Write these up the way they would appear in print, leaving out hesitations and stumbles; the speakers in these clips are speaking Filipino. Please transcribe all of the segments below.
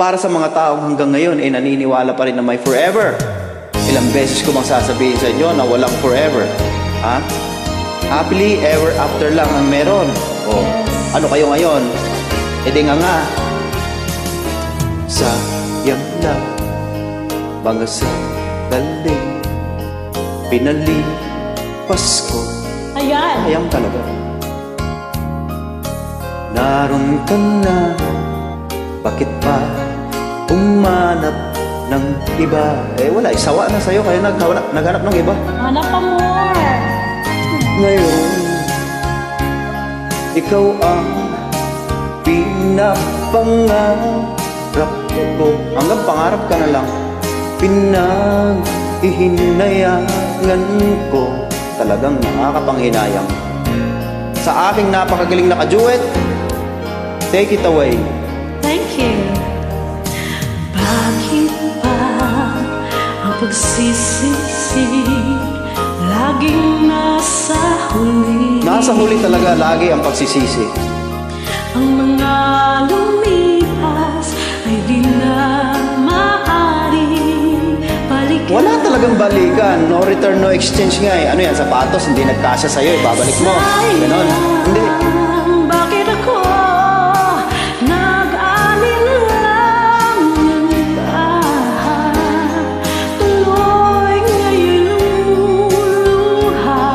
Para sa mga taong hanggang ngayon ay naniniwala pa rin na may forever. Ilang beses ko bang sasabihin sa inyo na walang forever? Ha? Happily ever after lang ang meron. O, ano kayo ngayon? E di nga. Sayang lang, mga sandaling pinalipas ko. Ayan. Sayang talaga. Naroon ka na, bakit pa umanap ng iba? Eh wala, isawa na sa'yo, kaya naghanap ng iba. Hanap pa more. Ngayon, ikaw ang pinapangarap ko. Hanggang pangarap ka na lang, pinag-ihinayangan ko. Talagang nakakapanghinayang. Sa aking napakagaling na kaduet, take it away. Thank you. Bakit pa ang pagsisisi laging nasa huli? Nasa huli talaga lagi ang pagsisisi. Ang mga lumipas ay di na maaring balikan. Wala talagang balikan. No return, no exchange nga eh. Ano yan, sapatos, hindi nagkasya sa'yo, ibabalik mo. Ganon. Hindi. Bakit ako nag-alinlang tuloy ngayon luha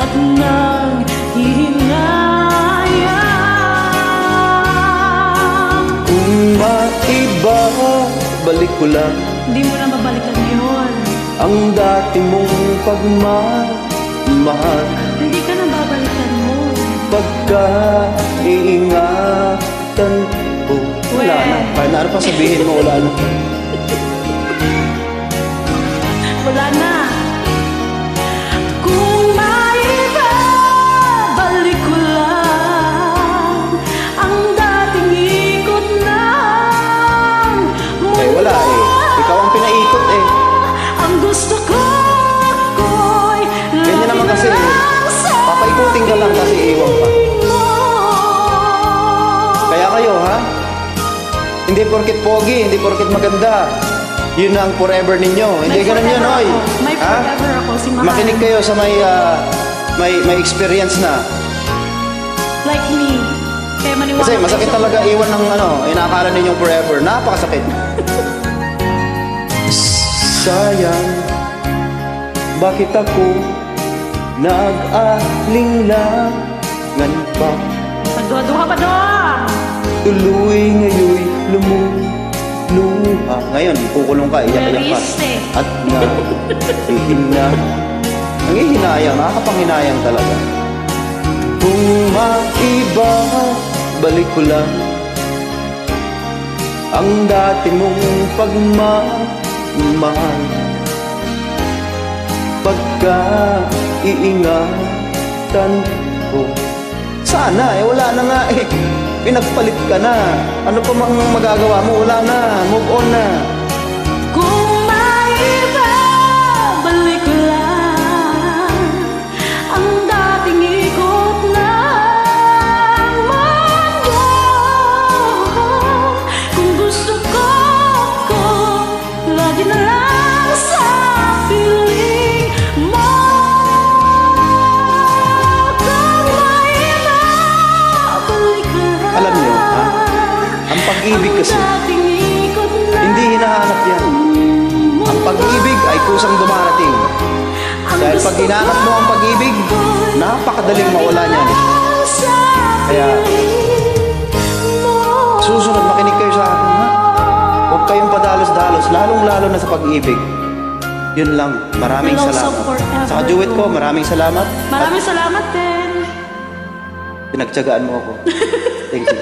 at nang hihinayang. Kung maiba, balik ko lang Hindi mo na mabalikan yun. ang dati mong pagmamahal. Hindi ka na babalikan mo. Pagka-iingatan ko. Wala na. Kaya na, ano pa sabihin mo, wala na. Wala na. Kung maiba, balik ko lang ang dating ikot ng mundo. Eh wala eh. Ikaw ang pinaikot eh. Ang gusto ko ako'y Ganyan naman kasi eh. Papaikutin ka lang kasi iwan pa. Kaya kayo ha? Hindi porket pogi, hindi porket maganda, yun ang forever ninyo. Hindi ganun yun, oy. May forever ako, si Mahal. Makinig kayo sa may experience na. Like me. Kaya maniwala Kasi kayo masakit sa talaga iwan ng inaakala ninyong forever. Napakasakit. Sayang, bakit ako nag-alinglangan pa? Pagduha-duha pa doon. Tuloy ngayon lumuluha. Ngayon, kukulong ka, iyak-iyak ka. Realistic. At nangihinayang, nakakapanghinayang talaga. Kung maiba, balik ko lang ang dati mong pagmamahal. Pagka-iingatan ko. Sana, eh wala na nga eh. Pinagpalit ka na. Ano pa mang magagawa mo? Wala na. Move on na. Kung maiba, balik ko lang ang dating ikot ng mundo. Kung gusto ko lagi na lang sa piling mo. Kung maiba, balik ko lang. Alam niyo, ha? Ang pag-ibig kasi, hindi hinahanap yan. Ang pag-ibig ay kusang dumarating. Dahil pag hinahanap mo ang pag-ibig, napakadaling mawala niyan. Kaya, susunod, makinig kayo sa akin, ha? Huwag kayong padalos-dalos, lalong-lalo na sa pag-ibig. Yun lang. Maraming salamat. Sa kaduet ko, maraming salamat. Maraming salamat din. Pinagtyagaan mo ako. Thank you.